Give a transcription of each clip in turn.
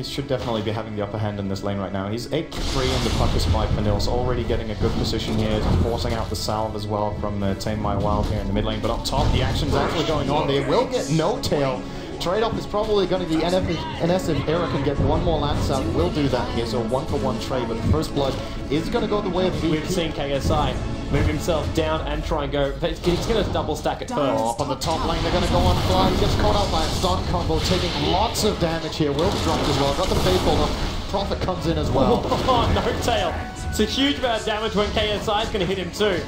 should definitely be having the upper hand in this lane right now. He's 8-3 in the puck despite Vanille's already getting a good position here, forcing out the salve as well from Tame My Wild here in the mid lane. But up top, the action's actually going on. They will get no tail. Trade-off is probably going to be NS if Era can get one more lance out. Will do that here, so 1-for-1 trade. But the first blood is going to go the way of VP. We've seen KSI move himself down and try and go. He's going to double stack it first. Up on the top lane, they're going to go on fly. He gets caught out by a stun combo, taking lots of damage here. Will's dropped as well. Got the faithful up. Prophet comes in as well. Oh, no tail. It's a huge amount of damage when KSI is going to hit him too.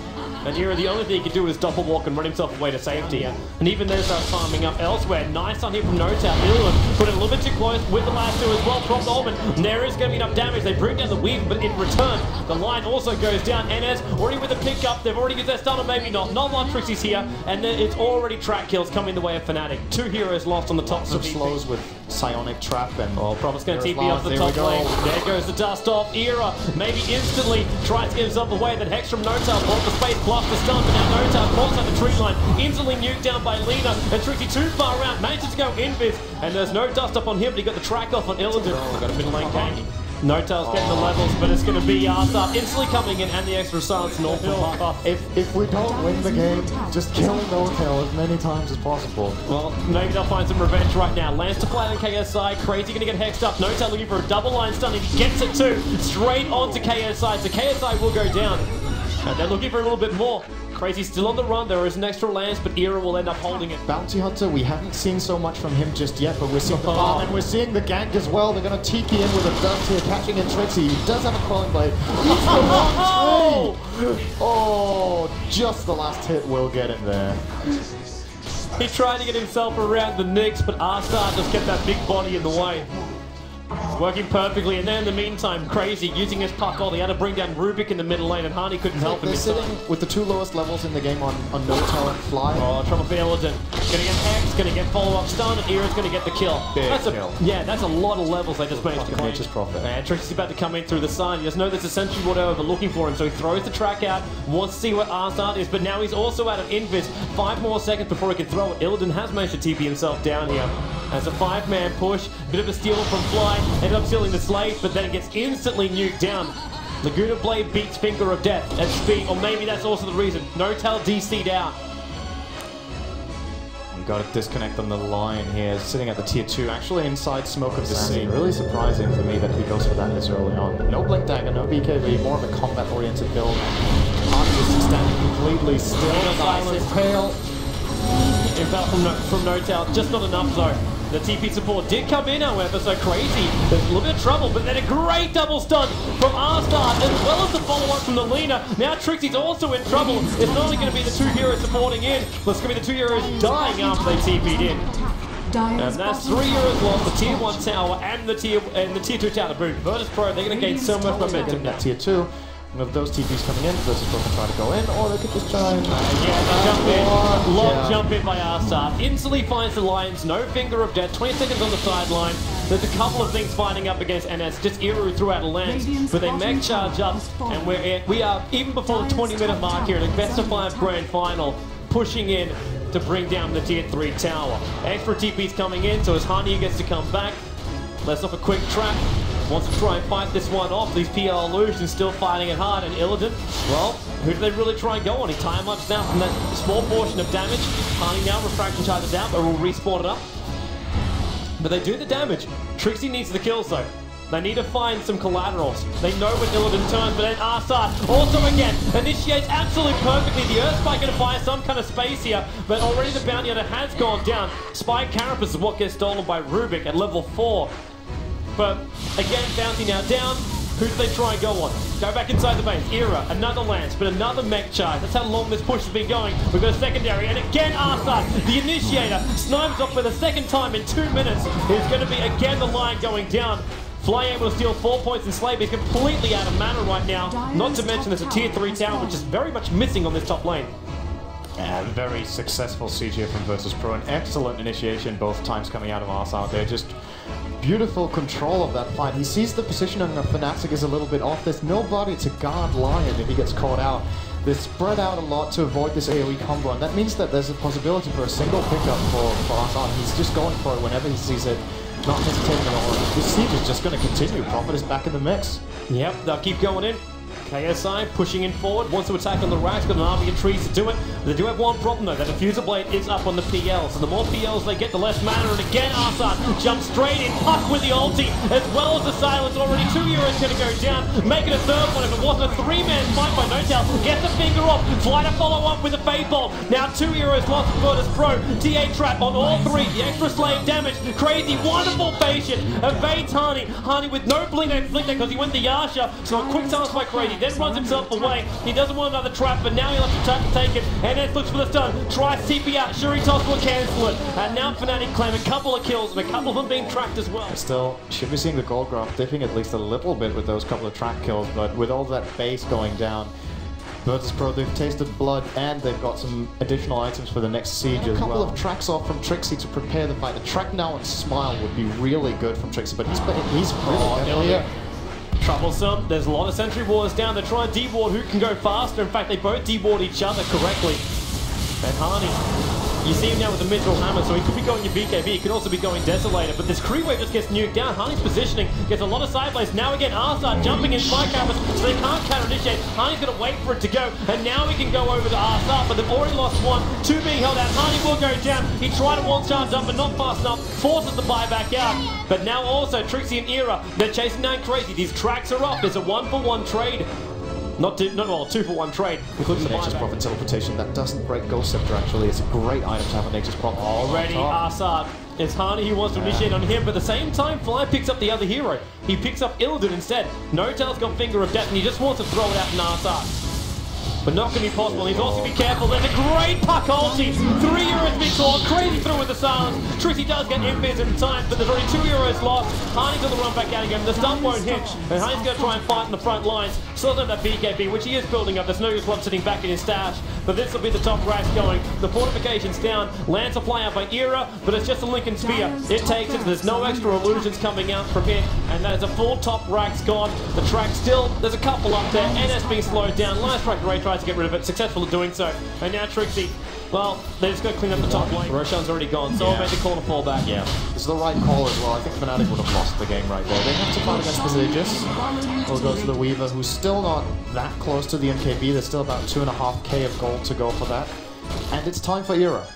And here, the only thing he can do is double walk and run himself away to safety. And even they start farming up elsewhere. Nice on him from DoTA. Illidan put it a little bit too close with the last two as well. Prompt Ultimate. There is going to be enough damage. They bring down the weave, but in return, the line also goes down. NS already with a pickup. They've already used their stun, or maybe not. Not a lot of Trixie's here. And then it's already track kills coming the way of Fnatic. 2 heroes lost on the top. Some slows with Psionic Trap and Prophet's going to TP off the top lane. There goes the dust off. Era maybe instantly tries to get himself away. Then Hex from DoTA blocked the space, plus the stun, but now DoTA cross on the tree line. Instantly nuked down by Lina. And Trixie too far around. Manages to go invis. And there's no dust up on him, but he got the track off on Illidan. Got a middle lane gank. DoTa's getting the levels, but it's going to be Arsat instantly coming in, and the extra silence and all. If we don't win the game, just kill DoTA as many times as possible. Well, maybe they'll find some revenge right now. Lance to play on KSI. Crazy going to get hexed up. DoTA looking for a double line stun, and he gets it too. Straight onto KSI, so KSI will go down. And they're looking for a little bit more. Crazy's still on the run. There is an extra lance, but Era will end up holding it. Bounty Hunter, we haven't seen so much from him just yet, but we're seeing the farm, and we're seeing the gank as well. They're going to TP in with a dust here, catching in Trixie. He does have a Quelling Blade. Oh, just the last hit will get him there. He tried to get himself around the Nyx, but Arsat just kept that big body in the way. Working perfectly, and then in the meantime, Crazy using his puck all. He had to bring down Rubik in the middle lane, and Hani couldn't help him. They're sitting with the 2 lowest levels in the game on DoTA and Fly. Oh, trouble for Illidan. Gonna get Hex, gonna get follow-up stun, and Era's gonna get the kill. Big kill. Yeah, that's a lot of levels they just managed to claim. Prophet. And Trixie's about to come in through the side. He doesn't know that's essentially what they're looking for him, so he throws the track out, wants to see what Arsat is, but now he's also out of invis. 5 more seconds before he can throw it. Illidan has managed to TP himself down here. As a 5-man push, bit of a steal from Fly, ended up stealing the Slade, but then it gets instantly nuked down. Laguna Blade beats Finger of Death at speed, or maybe that's also the reason. No-Tail DC'd out. We got a disconnect on the line here, sitting at the tier 2, actually inside smoke of the scene. Really surprising for me that he goes for that this early on. No Blink Dagger, no BKB, more of a combat-oriented build. Arcus is standing completely still. Silence Tail. Impact from No-Tail, just not enough though. The TP support did come in, however, so Crazy. There's a little bit of trouble, but then a great double stun from Arsat, as well as the follow-up from the Lina. Now Trixie's also in trouble. It's not only going to be the 2 heroes supporting in, but it's going to be the 2 heroes dying after they TP'd in. And that's 3 heroes lost, the tier 1 tower and the tier 2 tower boot. Virtus.Pro, they're going to gain so much momentum now. Tier 2. With those TPs coming in, Virtus.Pro can try to go in, or they could just try and... jump in. Long jump in by Arsat. Instantly finds the Lions, no Finger of Death, 20 seconds on the sideline. There's a couple of things fighting up against NS, just Eru threw out a lance, but they mech charge up, and we are, even before the 20-minute mark here, in a best-of-5 grand final, pushing in to bring down the tier 3 tower. Extra TPs coming in, so as Hani gets to come back, lets off a quick trap. Wants to try and fight this one off. These PL Illusions still fighting it hard, and Illidan, well, who do they really try and go on? He time-ups now from that small portion of damage. Hani now refraction charges out, but will respawn it up. But they do the damage. Trixie needs the kills though. They need to find some collaterals. They know when Illidan turns, but then Arsat also again initiates absolutely perfectly. The Earth Spike going to fire some kind of space here, but already the bounty hunter has gone down. Spike Carapace is what gets stolen by Rubik at level 4. But again, bounty now down. Who do they try and go on? Go back inside the base. Era, another lance, but another mech charge. That's how long this push has been going. We've got a secondary, and again Arsat, the initiator, snipes off for the 2nd time in 2 minutes. It's going to be again the line going down. Fly able to steal 4 points in Slave. He's completely out of mana right now. Not to mention there's a tier 3 tower, which is very much missing on this top lane. Yeah, very successful siege here from Virtus.Pro. An excellent initiation both times coming out of Arsat there. Just beautiful control of that fight. He sees the positioning of Fnatic is a little bit off. There's nobody to guard Lion if he gets caught out. They're spread out a lot to avoid this AoE combo, and that means that there's a possibility for a single pickup for Arsat. He's just going for it whenever he sees it. not hesitating at all. This siege is just going to continue. Prophet is back in the mix. Yep, they'll keep going in. KSI pushing in forward, wants to attack on the racks, got an army of trees to do it. They do have one problem though, that diffuser blade is up on the PL, so the more PLs they get, the less mana, and again Arsat jumps straight in, Puck with the ulti, as well as the silence. Already 2 euros going to go down, making a third one. If it wasn't a 3-man fight by DoTA, get the finger off, Fly to follow up with a Fade Bolt. Now 2 euros lost for Virtus.Pro, TA trap on all three, the extra slave damage, crazy, wonderful patient, evades Hani. Hani with no blink there because he went the Yasha, so a quick silence by Crazy. Then runs himself away. He doesn't want another trap, but now he'll have to take it. NS looks for the stun. Tries TP out. Shuritos will cancel it. And now Fnatic claim a couple of kills, and a couple of them being tracked as well. Still, should be seeing the gold graph dipping at least a little bit with those couple of track kills, but with all that base going down, Virtus.Pro, they've tasted blood and they've got some additional items for the next siege as well. A couple of tracks off from Trixie to prepare the fight. A track now and Smile would be really good from Trixie, but he's really here. Troublesome. There's a lot of sentry wars down. They're trying to de-ward who can go faster. In fact, they both de-ward each other correctly. And Hani, you see him now with the Mithril Hammer, so he could be going your BKB, he could also be going Desolator, but this creep wave just gets nuked down. Hani's positioning gets a lot of side plays. Now again, Arsat jumping in Spike Campus, so they can't counter-initiate. Hani's going to wait for it to go, and now he can go over to Arsat, but they've already lost one. Two being held out. Hani will go down. He tried to one-charge up, but not fast enough. Forces the buyback out. But now also, Trixie and Era, they're chasing down Crazy. These tracks are off. There's a 1-for-1 trade. Not 2-for-1 trade, including the Nature's Prophet teleportation. That doesn't break Ghost Scepter, actually. It's a great item to have on Nature's Prophet. Already, Arsat. It's Hani who wants to initiate on him, but at the same time, Fly picks up the other hero. He picks up Illidan instead. No-Tail's got Finger of Death, and he just wants to throw it out in Arsat. But not going to be possible. He's also be careful. There's a great puck ulti. 3 euros being called. Crazy through with the silence. Trixie does get invis in time, but there's already 2 euros lost. Hani's on the run back out again. The stun won't hit. And Hani's going to try and fight in the front lines. Still doesn't have that BKB, which he is building up. There's no club sitting back in his stash. But this will be the top racks going. The fortification's down. Land supply out by Era, but it's just a Lincoln Spear. It takes it. There's no extra illusions coming out from it. And that is a full top racks gone. The track still, there's a couple up there. NS being slowed down. Last track Ray tries to get rid of it. Successful at doing so. And now Trixie, well, they're just going to clean up the top lane. Roshan's already gone, so I'll make the call to fall back. Yeah. It's the right call as well. I think Fnatic would have lost the game right there. They have to fight against the Aegis. We'll go to the Weaver, who's still not that close to the MKB. There's still about 2.5k of gold to go for that. And it's time for Era.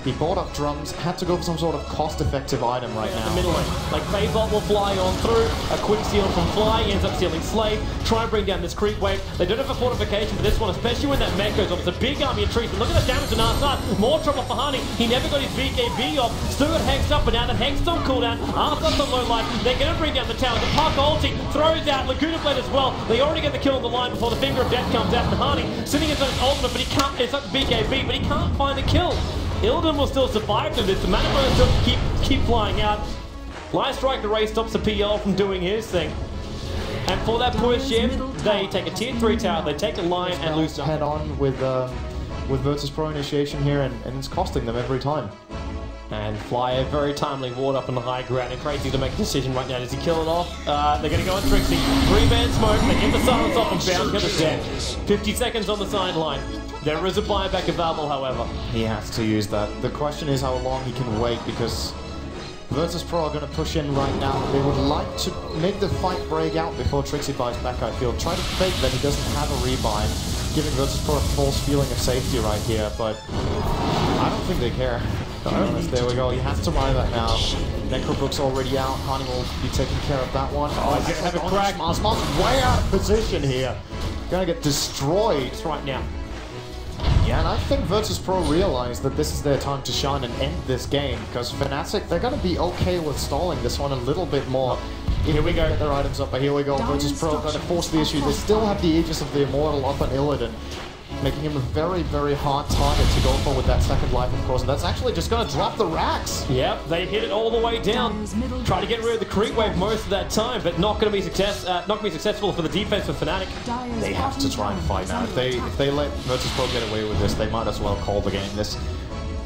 He bought up drums, had to go for some sort of cost-effective item right now. The middle lane. Like Fade Bolt will fly on through. A quick steal from Fly, he ends up stealing Slave. Try and bring down this creep wave. They don't have a fortification for this one, especially when that mech goes off. It's a big army of trees. But look at the damage on Arsat. More trouble for Hani. He never got his BKB off. Still got Hexed up, but now that Hexed on cooldown. Arsat's on low life. They're going to bring down the tower. The Puck ulti throws out Laguna Blade as well. They already get the kill on the line before the Finger of Death comes out. And Hani sitting in his ultimate, but he can't. It's like the BKB, but he can't find the kill. Illidan will still survive through this. The mana burn still keep flying out. Light Strike Array stops the PL from doing his thing. And for that push in, they take a tier 3 tower, they take a line and lose head on with Virtus.Pro initiation here, and it's costing them every time. And Fly a very timely ward up on the high ground, and Crazy to make a decision right now. Does he kill it off? They're going to go on Trixie. 3-man smoke, they get the silence off and bounce to the dead. 50 seconds on the sideline. There is a buyback available, however. He has to use that. The question is how long he can wait, because Virtus.Pro are going to push in right now. They would like to make the fight break out before Trixie buys back, I feel. Try to fake that he doesn't have a rebuy, giving Virtus.Pro a false feeling of safety right here, but I don't think they care. There we go, he has to buy that now. Necrobrook's already out, Hani will be taking care of that one. Oh, he's going to have a crack. Smart's way out of position here. Gonna get destroyed right now. Yeah, and I think Virtus.Pro realized that this is their time to shine and end this game, because Fnatic, they're going to be okay with stalling this one a little bit more. Here we go, get their items up, but here we go, Virtus.Pro going to force the issue. They still have the Aegis of the Immortal up on Illidan, making him a very, very hard target to go for with that second life, of course, and that's actually just going to drop the racks. Yep, they hit it all the way down. Try to get rid of the creep wave most of that time, but not going to be successful for the defense of Fnatic. They have to try and fight now. If they let Virtus.Pro get away with this, they might as well call the game.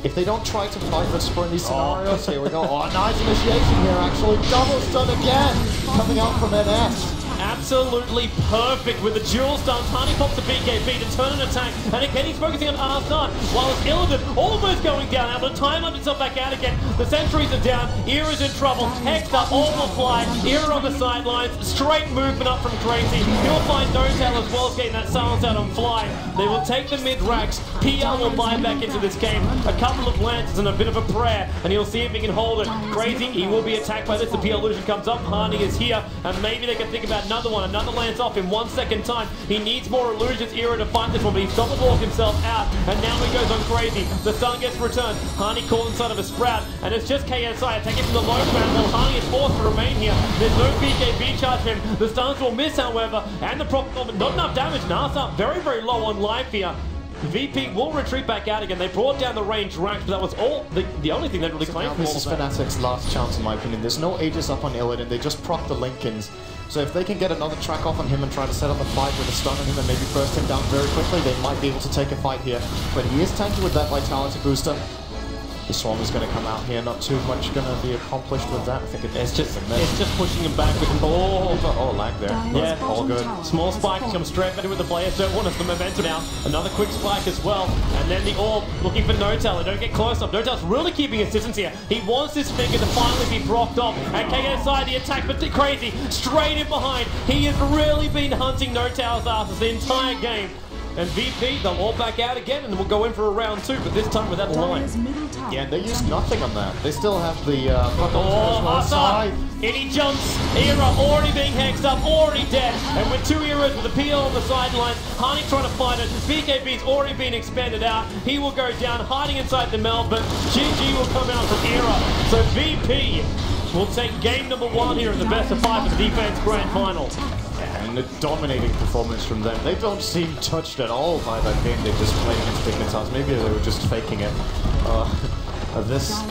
If they don't try to fight Virtus.Pro in these scenarios, here we go. Oh, nice initiation here, actually. Double stun again, coming out from NS. absolutely perfect with the dual stuns. Honey pops the BKB to turn an attack, and again he's focusing on R-Star, while it's Illidan almost going down, able to time himself back out again. The sentries are down, Era's in trouble, Hex up, all will fly, Era on the sidelines, straight movement up from Crazy. He'll find DoTA as well as getting that silence out on Fly. They will take the mid-racks, PR will buy back into this game, a couple of lances and a bit of a prayer, and he'll see if he can hold it. Crazy, he will be attacked by this, the PR illusion comes up, Harney is here, and maybe they can think about another one, another lance off in 1 second time. He needs more illusions, Era, to fight this one, but he's double walked himself out, and now he goes on Crazy. The stun gets returned, Harney caught inside of a Sprout, and it's just KSI attacking from the low ground, while Harney is forced to remain here. There's no BKB charge for him, the stuns will miss however, and the problem, not enough damage. Nasa very, very low on life here. VP will retreat back out again. They brought down the range racks, but that was all the only thing they really claimed for. This is Fnatic's last chance in my opinion. There's no Aegis up on Illidan, they just proc the Linkins. So if they can get another track off on him and try to set up a fight with a stun on him and maybe burst him down very quickly, they might be able to take a fight here. But he is tanky with that Vitality booster. The Swarm is going to come out here, not too much going to be accomplished with that. I think it's just pushing him back with lag there. Yeah, all good. Small spike comes straight back with the players. Don't want us for momentum now. Another quick spike as well. And then the orb looking for DoTA. They don't get close enough. DoTa's really keeping his distance here. He wants this figure to finally be blocked off. And KSI, the attack, but Crazy straight in behind. He has really been hunting DoTa's asses the entire game. And VP, they'll all back out again, and we'll go in for a round 2, but this time without a line. Yeah, and they used nothing on that. They still have the in he jumps. Era already being hexed up, already dead. And with 2 Eras with the PL on the sidelines, Harney trying to fight it. BKB's already been expanded out. He will go down, hiding inside the Mel, but GG will come out from Era. So VP will take game number 1 here in the best of 5 of the defense grand final. And a dominating performance from them. They don't seem touched at all by that game they just played against Dignitas. Maybe they were just faking it. This